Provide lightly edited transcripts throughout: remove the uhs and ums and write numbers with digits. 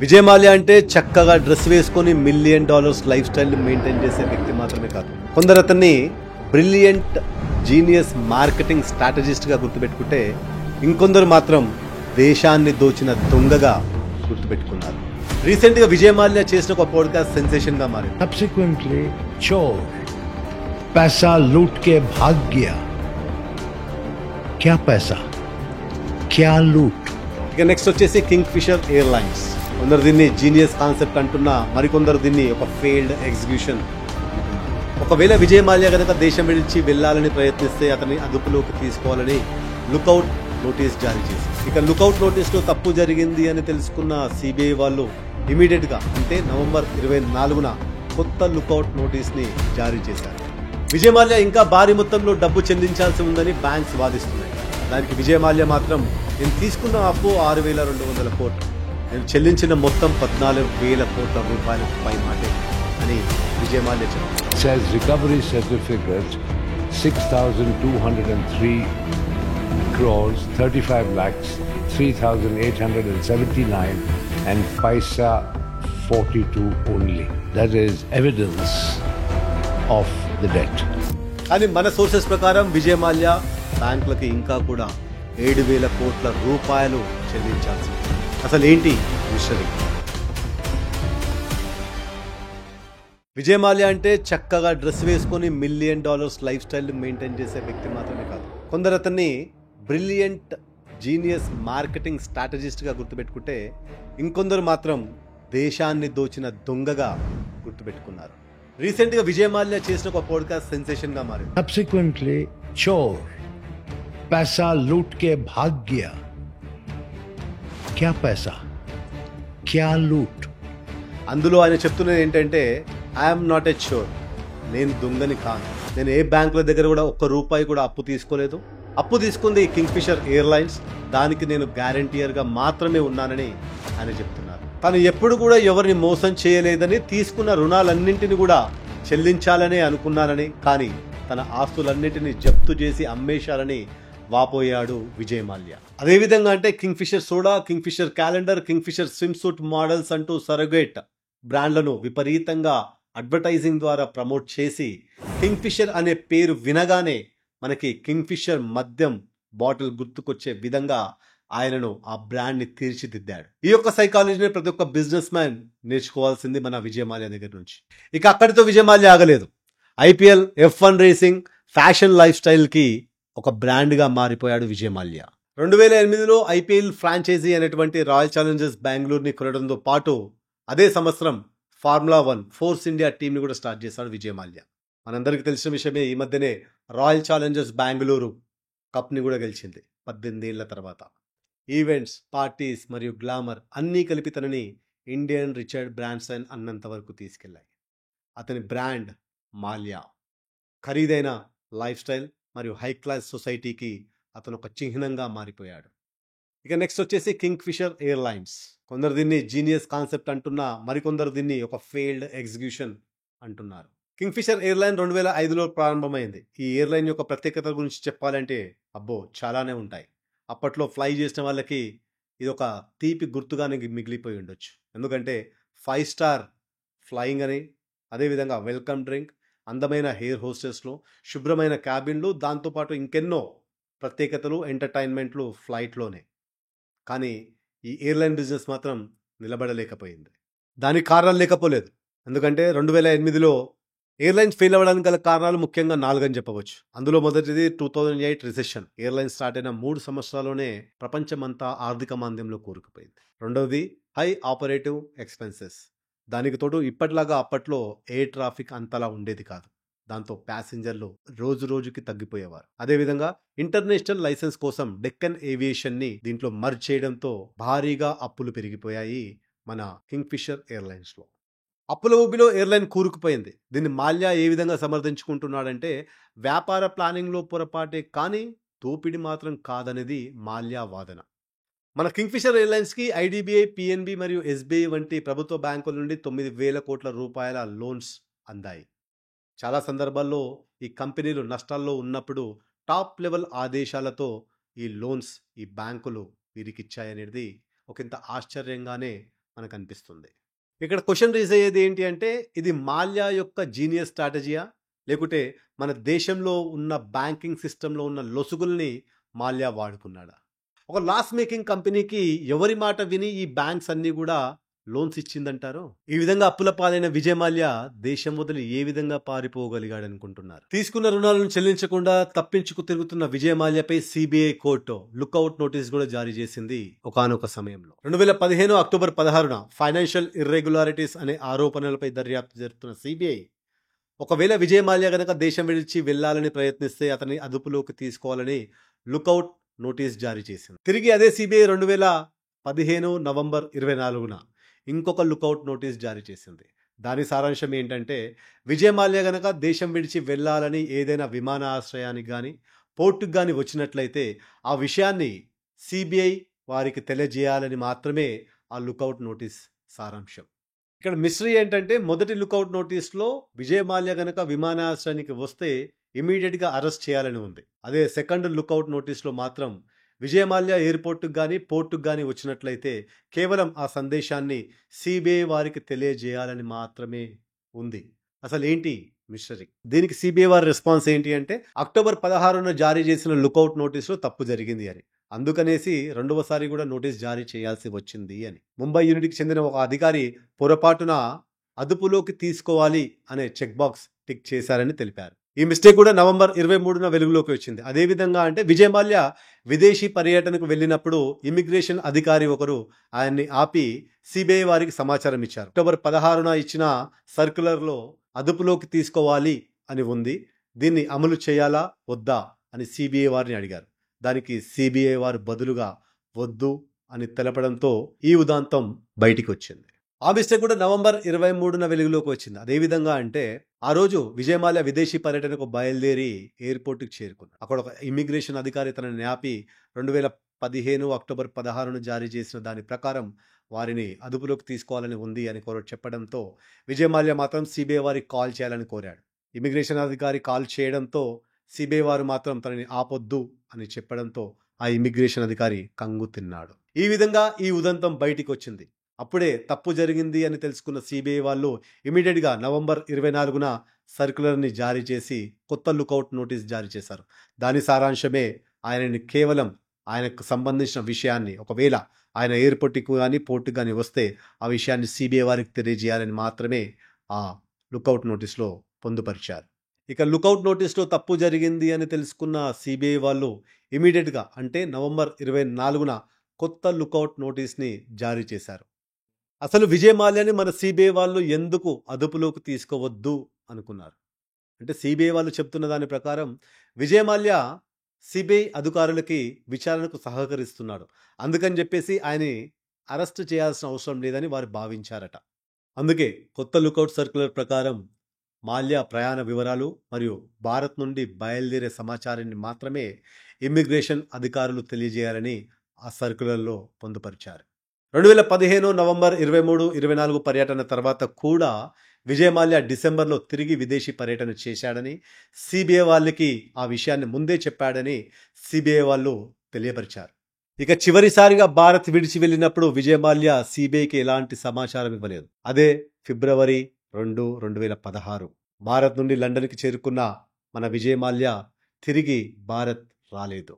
విజయ్ మాల్యా అంటే చక్కగా డ్రెస్ వేసుకొని $1 మిలియన్ లైఫ్ స్టైల్ మెయింటైన్ చేసే వ్యక్తి మాత్రమే కాదు. కొందరు అతన్ని బ్రిలియంట్ జీనియస్ మార్కెటింగ్ స్ట్రాటజిస్ట్గా గుర్తుపెట్టుకుంటే, ఇంకొందరు మాత్రం దేశాన్ని దోచిన దొంగగా గుర్తుపెట్టుకున్నారు. రీసెంట్గా విజయ్ మాల్యా చేసిన ఒక పాడ్కాస్ట్ సెన్సేషన్గా మారింది. Subsequently, चोर पैसा लूट के भाग गया. क्या पैसा, क्या लूट. ఇక నెక్స్ట్ వచ్చేసి కింగ్ ఫిషర్ ఎయిర్లైన్స్. కొందరు దీన్ని జీనియస్ కాన్సెప్ట్ అంటున్నా, మరికొందరు దీన్ని ఒక ఫెయిల్డ్ ఎగ్జిక్యూషన్. ఒకవేళ విజయ్ మాల్యా కనుక దేశం విడిచి వెళ్లాలని ప్రయత్నిస్తే అతన్ని అదుపులోకి తీసుకోవాలని లుకౌట్ నోటీస్ జారీ చేశారు. ఇక లుకౌట్ నోటీస్లో తప్పు జరిగింది అని తెలుసుకున్న సిబిఐ వాళ్ళు ఇమీడియట్ గా అంటే నవంబర్ 24న కొత్త లుకౌట్ నోటీస్ ని జారీ చేశారు. విజయ్ మాల్యా ఇంకా భారీ మొత్తంలో డబ్బు చెల్లించాల్సి ఉందని బ్యాంక్స్ వాదిస్తున్నాయి. దానికి విజయ్ మాల్యా మాత్రం, నేను తీసుకున్న అప్పు 6,200 కోట్లు, నేను చెల్లించిన మొత్తం 14,000 కోట్ల రూపాయల పై మాటే అని విజయ్ మాల్యా చెప్పారు. Says recovery certificate 6,203 crores 35 lakhs 3,879 and paisa 42 only. That is evidence of the debt. కానీ మన సోర్సెస్ ప్రకారం విజయ్ మాల్యా బ్యాంకులకి ఇంకా కూడా 7,000 కోట్ల రూపాయలు చెల్లించాల్సి ఉంది. అసలు ఏంటి మిస్టరీ? విజయ్ మాల్యా అంటే చక్కగా డ్రెస్ వేసుకొని $1 మిలియన్ లైఫ్ స్టైల్ మెయింటైన్ చేసే వ్యక్తి మాత్రమే కాదు. కొందరు అతన్ని బ్రిలియంట్ జీనియస్ మార్కెటింగ్ స్ట్రాటజిస్ట్గా గుర్తుపెట్టుకుంటే, ఇంకొందరు మాత్రం దేశాన్ని దోచిన దొంగగా గుర్తుపెట్టుకున్నారు. రీసెంట్గా విజయ్ మాల్యా చేసిన ఒక పాడ్కాస్ట్ సెన్సేషన్గా మారింది. Subsequently, चोर पैसा लूट के भाग गया. क्या पैसा, क्या लूट. అందులో ఆయన చెప్తున్నది ఏంటంటే, ఐఎమ్ నాట్ ఎ చోర్, నేను దొంగని కాను, నేను ఏ బ్యాంకుల దగ్గర కూడా ఒక్క రూపాయి కూడా అప్పు తీసుకోలేదు, అప్పు తీసుకుంది కింగ్ ఫిషర్ ఎయిర్లైన్స్, దానికి నేను గ్యారంటీయర్గా మాత్రమే ఉన్నానని ఆయన చెప్తున్నారు. తను ఎప్పుడు కూడా ఎవరిని మోసం చేయలేదని, తీసుకున్న రుణాలన్నింటినీ కూడా చెల్లించాలనే అనుకున్నానని, కానీ తన ఆస్తులన్నింటినీ జప్తు చేసి అమ్మేశారని వాపోయాడు విజయ్ మాల్యా. అదేవిధంగా అంటే Kingfisher soda, Kingfisher calendar, Kingfisher swimsuit models అంటూ సరగేట్ బ్రాండ్లను విపరీతంగా అడ్వర్టైజింగ్ ద్వారా ప్రమోట్ చేసి, కింగ్ ఫిషర్ అనే పేరు వినగానే మనకి కింగ్ ఫిషర్ మద్యం బాటిల్ గుర్తుకొచ్చే విధంగా ఆయనను ఆ బ్రాండ్ ని తీర్చిదిద్దాడు. ఈ యొక్క సైకాలజీని ప్రతి ఒక్క బిజినెస్ మ్యాన్ నేర్చుకోవాల్సింది మన విజయ్ మాల్యా దగ్గర నుంచి. ఇక అక్కడితో విజయ్ మాల్యా ఆగలేదు. IPL, F1 racing, fashion life style కి ఒక బ్రాండ్ గా మారిపోయాడు విజయ్ మాల్యా. 2008లో IPL ఫ్రాంచైజీ అనేటువంటి రాయల్ ఛాలెంజర్స్ బెంగళూరుని కొనడంతో పాటు అదే సంవత్సరం ఫార్ములా 1 ఫోర్స్ ఇండియా టీంని కూడా స్టార్ట్ చేశాడు విజయ్ మాల్యా. మనందరికీ తెలిసిన విషయమే, ఈ మధ్యనే రాయల్ ఛాలెంజర్స్ బెంగళూరు కప్ని కూడా గెలిచింది 18 ఏళ్ల తర్వాత. ఈవెంట్స్, పార్టీస్ మరియు గ్లామర్ అన్నీ కలిపి తనని ఇండియన్ రిచర్డ్ బ్రాన్సన్ అన్నంత వరకు తీసుకెళ్లాయి. అతని బ్రాండ్ మాల్యా. ఖరీదైన లైఫ్ స్టైల్ మరియు హై క్లాస్ సొసైటీకి అతను ఒక చిహ్నంగా మారిపోయాడు. ఇక నెక్స్ట్ వచ్చేసి కింగ్ ఫిషర్ ఎయిర్లైన్స్. కొందరు దీన్ని జీనియస్ కాన్సెప్ట్ అంటున్నా, మరికొందరు దీన్ని ఒక ఫెయిల్డ్ ఎగ్జిక్యూషన్ అంటున్నారు. కింగ్ ఫిషర్ ఎయిర్లైన్ 2005లో ప్రారంభమైంది. ఈ ఎయిర్లైన్ యొక్క ప్రత్యేకత గురించి చెప్పాలంటే అబ్బో చాలానే ఉంటాయి. అప్పట్లో ఫ్లై చేసిన వాళ్ళకి ఇది ఒక తీపి గుర్తుగానే మిగిలిపోయి ఉండొచ్చు. ఎందుకంటే 5 స్టార్ ఫ్లయింగ్ అని, అదేవిధంగా వెల్కమ్ డ్రింక్, అందమైన హెయిర్ హోస్టెస్లు, శుభ్రమైన క్యాబిన్లు, దాంతోపాటు ఇంకెన్నో ప్రత్యేకతలు, ఎంటర్టైన్మెంట్లు ఫ్లైట్లోనే. కానీ ఈ ఎయిర్లైన్ బిజినెస్ మాత్రం నిలబడలేకపోయింది. దానికి కారణాలు లేకపోలేదు. ఎందుకంటే 2008లో ఎయిర్లైన్స్ ఫెయిల్ అవ్వడానికి గల కారణాలు ముఖ్యంగా 4 అని చెప్పవచ్చు. అందులో మొదటిది 2008 రిసెషన్. ఎయిర్లైన్ స్టార్ట్ అయిన 3 సంవత్సరాల్లోనే ప్రపంచమంతా ఆర్థిక మాంద్యంలో కూరుకుపోయింది. రెండవది హై ఆపరేటివ్ ఎక్స్పెన్సెస్. దానికి తోడు ఇప్పటిలాగా అప్పట్లో ఎయిర్ ట్రాఫిక్ అంతలా ఉండేది కాదు. దాంతో ప్యాసింజర్లు రోజు రోజుకి తగ్గిపోయేవారు. అదేవిధంగా ఇంటర్నేషనల్ లైసెన్స్ కోసం డెక్కన్ ఏవియేషన్ ని దీంట్లో మర్జ్ చేయడంతో భారీగా అప్పులు పెరిగిపోయాయి మన కింగ్ ఫిషర్ ఎయిర్లైన్స్ లో. అప్పుల ఊబిలో ఎయిర్లైన్ కూరుకుపోయింది. దీన్ని మాల్యా ఏ విధంగా సమర్థించుకుంటున్నాడంటే, వ్యాపార ప్లానింగ్లో పొరపాటే కానీ దోపిడి మాత్రం కాదనేది మాల్యా వాదన. మన కింగ్ ఫిషర్ ఎయిర్లైన్స్కి IDBI, PNB మరియు SBI వంటి ప్రభుత్వ బ్యాంకుల నుండి 9,000 కోట్ల రూపాయల లోన్స్ అందాయి. చాలా సందర్భాల్లో ఈ కంపెనీలు నష్టాల్లో ఉన్నప్పుడు టాప్ లెవెల్ ఆదేశాలతో ఈ లోన్స్ ఈ బ్యాంకులు వీరికిచ్చాయనేది ఒకంత ఆశ్చర్యంగానే మనకు అనిపిస్తుంది. ఇక్కడ క్వశ్చన్ రేజ్ అయ్యేది ఏంటి అంటే, ఇది మాల్యా యొక్క జీనియస్ స్ట్రాటజీయా, లేకుంటే మన దేశంలో ఉన్న బ్యాంకింగ్ సిస్టంలో ఉన్న లొసుగుల్ని మాల్యా వాడుకున్నాడా? ఒక లాస్ మేకింగ్ కంపెనీకి ఎవరి మాట విని ఈ బ్యాంక్స్ అన్ని కూడా లోన్స్ ఇచ్చిందంటారు? ఈ విధంగా అప్పుల పాలైన విజయ్ మాల్యా దేశం వదిలి ఏ విధంగా పారిపోగలిగాడు అనుకుంటున్నారు? తీసుకున్న రుణాలను చెల్లించకుండా తప్పించుకు తిరుగుతున్న విజయ్ మాల్యాపై సిబిఐ కోర్టు లుక్అవుట్ నోటీస్ కూడా జారీ చేసింది ఒకానొక సమయంలో. 2015 అక్టోబర్ 16న ఫైనాన్షియల్ ఇర్రెగ్యులారిటీస్ అనే ఆరోపణలపై దర్యాప్తు జరుపుతున్న సిబిఐ ఒకవేళ విజయ్ మాల్యా గనక దేశం విడిచి వెళ్లాలని ప్రయత్నిస్తే అతన్ని అదుపులోకి తీసుకోవాలని లుక్అవుట్ నోటీస్ జారీ చేసింది. తిరిగి అదే సిబిఐ 2015 నవంబర్ 24న ఇంకొక లుక్అవుట్ నోటీస్ జారీ చేసింది. దాని సారాంశం ఏంటంటే, విజయ్ మాల్యా గనక దేశం విడిచి వెళ్లాలని ఏదైనా విమానాశ్రయానికి కానీ పోర్టుకు కానీ వచ్చినట్లయితే ఆ విషయాన్ని సిబిఐ వారికి తెలియజేయాలని మాత్రమే ఆ లుక్అవుట్ నోటీస్ సారాంశం. ఇక్కడ మిస్టరీ ఏంటంటే, మొదటి లుక్అవుట్ నోటీస్లో విజయ్ మాల్యా గనక విమానాశ్రయానికి వస్తే ఇమీడియట్గా అరెస్ట్ చేయాలని ఉంది. అదే సెకండ్ లుక్అవుట్ నోటీస్లో మాత్రం విజయ్ మాల్యా ఎయిర్పోర్టుకు కానీ పోర్టుకు కానీ వచ్చినట్లయితే కేవలం ఆ సందేశాన్ని సిబిఐ వారికి తెలియజేయాలని మాత్రమే ఉంది. అసలు ఏంటి మిస్టరీ? దీనికి సిబిఐ వారి రెస్పాన్స్ ఏంటి అంటే, అక్టోబర్ 16న జారీ చేసిన లుక్అవుట్ నోటీస్లో తప్పు జరిగింది అని, అందుకనేసి రెండవసారి కూడా నోటీస్ జారీ చేయాల్సి వచ్చింది అని. ముంబై యూనిట్కి చెందిన ఒక అధికారి పొరపాటున అదుపులోకి తీసుకోవాలి అనే చెక్ బాక్స్ టిక్ చేశారని తెలిపారు. ఈ మిస్టేక్ కూడా నవంబర్ 23న వెలుగులోకి వచ్చింది. అదేవిధంగా అంటే విజయ్ మాల్యా విదేశీ పర్యటనకు వెళ్ళినప్పుడు ఇమిగ్రేషన్ అధికారి ఒకరు ఆయన్ని ఆపి సిబిఐ వారికి సమాచారం ఇచ్చారు. అక్టోబర్ 16న ఇచ్చిన సర్క్యులర్లో అదుపులోకి తీసుకోవాలి అని ఉంది, దీన్ని అమలు చేయాలా వద్దా అని సిబిఐ వారిని అడిగారు. దానికి సిబిఐ వారు బదులుగా వద్దు అని తెలపడంతో ఈ ఉదాంతం బయటికి వచ్చింది. ఆ మిస్టేక్ కూడా నవంబర్ 23న వెలుగులోకి వచ్చింది. అదేవిధంగా అంటే ఆ రోజు విజయ్ మాల్యా విదేశీ పర్యటనకు బయలుదేరి ఎయిర్పోర్టుకు చేరుకున్నారు. అక్కడ ఒక ఇమిగ్రేషన్ అధికారి తనని ఆపి 2015 అక్టోబర్ 16న జారీ చేసిన దాని ప్రకారం వారిని అదుపులోకి తీసుకోవాలని ఉంది అని చెప్పడంతో విజయ్ మాల్యా మాత్రం సిబిఐ వారికి కాల్ చేయాలని కోరాడు. ఇమిగ్రేషన్ అధికారి కాల్ చేయడంతో సిబిఐ వారు మాత్రం తనని ఆపొద్దు అని చెప్పడంతో ఆ ఇమిగ్రేషన్ అధికారి కంగు తిన్నాడు. ఈ విధంగా ఈ ఉదంతం బయటికి వచ్చింది. అప్పుడే తప్పు జరిగింది అని తెలుసుకున్న సిబిఐ వాళ్ళు ఇమీడియట్గా నవంబర్ 24న సర్క్యులర్ని జారీ చేసి కొత్త లుక్అవుట్ నోటీస్ జారీ చేశారు. దాని సారాంశమే ఆయనని కేవలం ఆయనకు సంబంధించిన విషయాన్ని, ఒకవేళ ఆయన ఎయిర్పోర్ట్కి కానీ పోర్టుకు కానీ వస్తే ఆ విషయాన్ని సిబిఐ వారికి తెలియజేయాలని మాత్రమే ఆ లుక్అవుట్ నోటీస్లో పొందుపరిచారు. ఇక లుక్అవుట్ నోటీస్లో తప్పు జరిగింది అని తెలుసుకున్న సిబిఐ వాళ్ళు ఇమీడియట్గా అంటే నవంబర్ 24న కొత్త లుక్అవుట్ నోటీస్ని జారీ చేశారు. అసలు విజయ్ మాల్యాని మన సిబిఐ వాళ్ళు ఎందుకు అదుపులోకి తీసుకోవద్దు అనుకున్నారు అంటే, సిబిఐ వాళ్ళు చెప్తున్న దాని ప్రకారం విజయ్ మాల్యా సిబిఐ అధికారులకి విచారణకు సహకరిస్తున్నాడు, అందుకని చెప్పేసి ఆయన అరెస్ట్ చేయాల్సిన అవసరం లేదని వారు భావించారట. అందుకే కొత్త లుక్అవుట్ సర్క్యులర్ ప్రకారం మాల్యా ప్రయాణ వివరాలు మరియు భారత్ నుండి బయలుదేరే సమాచారాన్ని మాత్రమే ఇమ్మిగ్రేషన్ అధికారులు తెలియజేయాలని ఆ సర్క్యులర్లో పొందుపరిచారు. 2015 నవంబర్ 23, 24 పర్యటన తర్వాత కూడా విజయ్ మాల్యా డిసెంబర్లో తిరిగి విదేశీ పర్యటన చేశాడని, సిబిఐ వాళ్ళకి ఆ విషయాన్ని ముందే చెప్పాడని సిబిఐ వాళ్ళు తెలియపరిచారు. ఇక చివరిసారిగా భారత్ విడిచి వెళ్ళినప్పుడు విజయ్ మాల్యా సిబిఐకి ఎలాంటి సమాచారం ఇవ్వలేదు. అదే ఫిబ్రవరి 2, 2016 భారత్ నుండి లండన్కి చేరుకున్న మన విజయ్ మాల్యా తిరిగి భారత్ రాలేదు.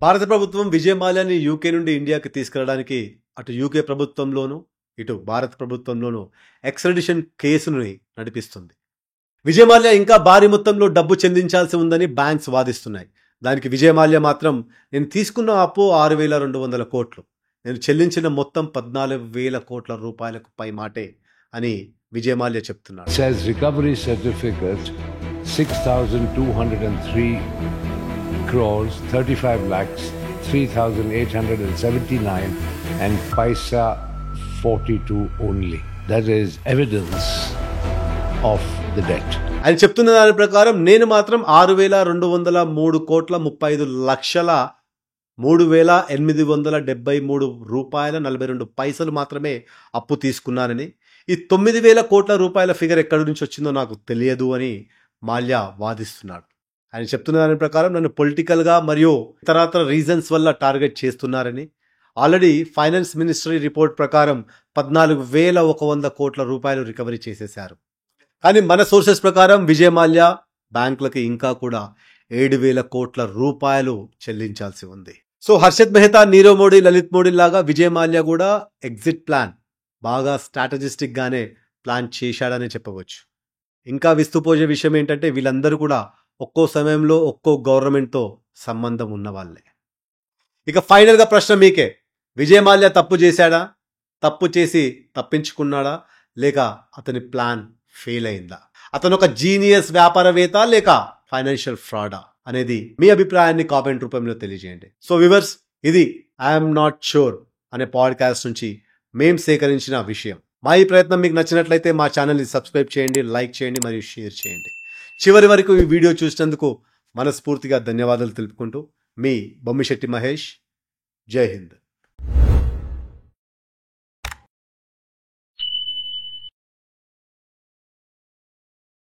భారత ప్రభుత్వం విజయ్ మాల్యాని యూకే నుండి ఇండియాకి తీసుకెళ్లడానికి అటు యూకే ప్రభుత్వంలోనూ ఇటు భారత ప్రభుత్వంలోనూ ఎక్స్ట్రాడిషన్ కేసుని నడిపిస్తుంది. విజయ్ మాల్యా ఇంకా భారీ మొత్తంలో డబ్బు చెల్లించాల్సి ఉందని బ్యాంక్స్ వాదిస్తున్నాయి. దానికి విజయ్ మాల్యా మాత్రం, నేను తీసుకున్న అప్పు 6,200 కోట్లు, నేను చెల్లించిన మొత్తం 14,000 కోట్ల రూపాయలకు పై మాటే అని విజయ్ మాల్యా చెప్తున్నాడు. Says recovery certificate 6,203 crores 35 lakhs 3,879 and paisa 42 only. That is evidence of the debt. ఆయన చెప్తున్న దాని ప్రకారం నేను మాత్రం 6,203 కోట్ల 35 లక్షల 3,873 రూపాయల 42 పైసలు మాత్రమే అప్పు తీసుకున్నానని, ఈ 9,000 కోట్ల రూపాయల ఫిగర్ ఎక్కడి నుంచి వచ్చిందో నాకు తెలియదు అని మాల్యా వాదిస్తున్నాడు. ఆయన చెప్తున్న దాని ప్రకారం నన్ను పొలిటికల్గా మరియు ఇతరత్ర రీజన్స్ వల్ల టార్గెట్ చేస్తున్నారని, ఆల్రెడీ ఫైనాన్స్ మినిస్ట్రీ రిపోర్ట్ ప్రకారం 14,100 కోట్ల రూపాయలు రికవరీ చేసేశారు. కానీ మన సోర్సెస్ ప్రకారం విజయ్ మాల్యా బ్యాంకులకి ఇంకా కూడా 7,000 కోట్ల రూపాయలు చెల్లించాల్సి ఉంది. సో హర్షద్ మెహతా, నీరవ్ మోడీ, లలిత్ మోడీ లాగా విజయ్ మాల్యా కూడా ఎగ్జిట్ ప్లాన్ బాగా స్ట్రాటజిస్టిక్ గానే ప్లాన్ చేశాడనే చెప్పవచ్చు. ఇంకా విస్తుపోయే విషయం ఏంటంటే వీళ్ళందరూ కూడా ఒక్కో సమయంలో ఒక్కో గవర్నమెంట్తో సంబంధం ఉన్న వాళ్ళే. ఇక ఫైనల్గా ప్రశ్న మీకే, విజయ్ మాల్యా తప్పు చేశాడా, తప్పు చేసి తప్పించుకున్నాడా, లేక అతని ప్లాన్ ఫెయిల్ అయిందా, అతను ఒక జీనియస్ వ్యాపారవేత్త లేక ఫైనాన్షియల్ ఫ్రాడా అనేది మీ అభిప్రాయాన్ని కామెంట్ రూపంలో తెలియజేయండి. సో వ్యూవర్స్, ఇది ఐఎమ్ నాట్ షూర్ అనే పాడ్కాస్ట్ నుంచి మేం సేకరించిన విషయం. మా ఈ ప్రయత్నం మీకు నచ్చినట్లయితే మా ఛానల్ని సబ్స్క్రైబ్ చేయండి, లైక్ చేయండి మరియు షేర్ చేయండి. చివరి వరకు ఈ వీడియో చూసినందుకు మనస్ఫూర్తిగా ధన్యవాదాలు తెలుపుకుంటూ మీ బొమ్మిశెట్టి మహేష్. జై హింద్.